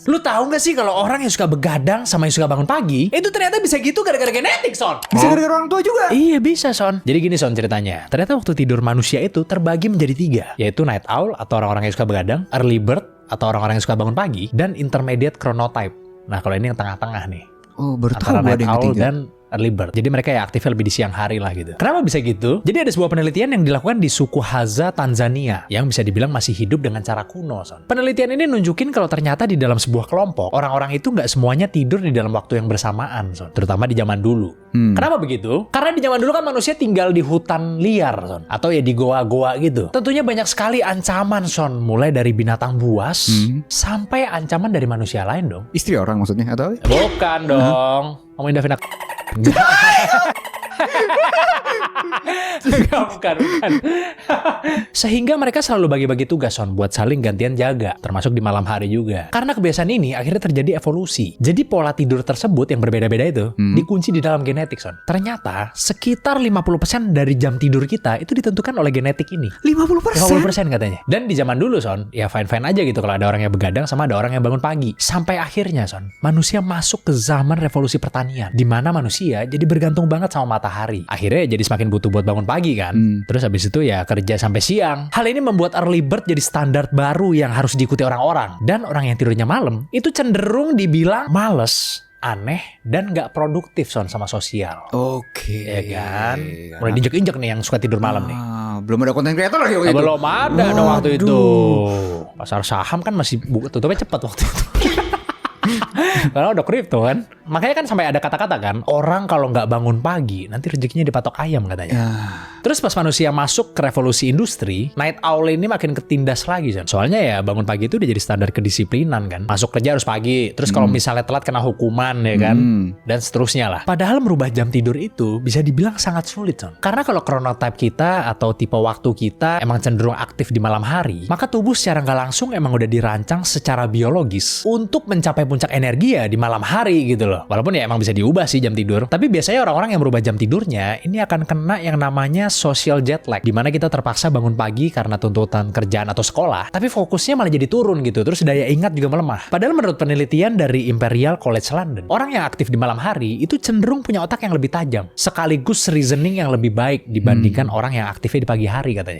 Lu tahu nggak sih kalau orang yang suka begadang sama yang suka bangun pagi itu ternyata bisa gitu gara-gara genetik, Son? Bisa gara-gara orang tua juga. Iya bisa, Son. Jadi gini, Son, ceritanya. Ternyata waktu tidur manusia itu terbagi menjadi 3, yaitu night owl atau orang-orang yang suka begadang, early bird atau orang-orang yang suka bangun pagi, dan intermediate chronotype. Nah, kalau ini yang tengah-tengah nih. Oh, baru Antara tahu gue ada night yang owl ketiga. dan early bird. Jadi mereka ya aktifnya lebih di siang hari lah gitu. Kenapa bisa gitu? Jadi ada sebuah penelitian yang dilakukan di suku Hadza, Tanzania, yang bisa dibilang masih hidup dengan cara kuno, Son. Penelitian ini nunjukin kalau ternyata di dalam sebuah kelompok, orang-orang itu nggak semuanya tidur di dalam waktu yang bersamaan, Son. Terutama di zaman dulu. Kenapa begitu? Karena di zaman dulu kan manusia tinggal di hutan liar, Son. Atau ya di goa-goa gitu. Tentunya banyak sekali ancaman, Son. Mulai dari binatang buas, sampai ancaman dari manusia lain dong. Istri orang maksudnya atau? Bukan dong. Ngomongin Davina. Bukan. Sehingga mereka selalu bagi-bagi tugas, Son, buat saling gantian jaga, termasuk di malam hari juga. Karena kebiasaan ini akhirnya terjadi evolusi. Jadi pola tidur tersebut yang berbeda-beda itu dikunci di dalam genetik, Son. Ternyata sekitar 50% dari jam tidur kita itu ditentukan oleh genetik ini. 50%? 50% katanya. Dan di zaman dulu, Son, ya fine-fine aja gitu kalau ada orang yang begadang sama ada orang yang bangun pagi. Sampai akhirnya, Son, manusia masuk ke zaman revolusi pertanian, di mana manusia jadi bergantung banget sama matahari. Akhirnya jadi semakin butuh buat bangun pagi kan. Terus habis itu ya kerja sampai siang. Hal ini membuat early bird jadi standar baru yang harus diikuti orang-orang. Dan orang yang tidurnya malam itu cenderung dibilang males, aneh, dan gak produktif, Son, sama sosial. Oke. Ya kan? Mulai diinjek-injek nih yang suka tidur malam nih. Belum ada konten kreator lagi waktu itu. Belum ada dong waktu itu. Pasar saham kan masih tutupnya cepat waktu itu. Karena udah kripto kan. Makanya kan sampai ada kata-kata kan, orang kalau nggak bangun pagi nanti rezekinya dipatok ayam katanya. Terus pas manusia masuk ke revolusi industri, night owl ini makin ketindas lagi, Son. Soalnya ya bangun pagi itu udah jadi standar kedisiplinan kan. Masuk kerja harus pagi. Terus kalau misalnya telat kena hukuman ya kan. Dan seterusnya lah. Padahal merubah jam tidur itu bisa dibilang sangat sulit, Son. Karena kalau chronotype kita atau tipe waktu kita emang cenderung aktif di malam hari, maka tubuh secara nggak langsung emang udah dirancang secara biologis untuk mencapai puncak energi ya di malam hari gitu loh. Walaupun ya emang bisa diubah sih jam tidur. Tapi biasanya orang-orang yang merubah jam tidurnya ini akan kena yang namanya social jet lag, di mana kita terpaksa bangun pagi karena tuntutan kerjaan atau sekolah, tapi fokusnya malah jadi turun gitu. Terus daya ingat juga melemah. Padahal menurut penelitian dari Imperial College London, orang yang aktif di malam hari itu cenderung punya otak yang lebih tajam, sekaligus reasoning yang lebih baik dibandingkan orang yang aktifnya di pagi hari katanya.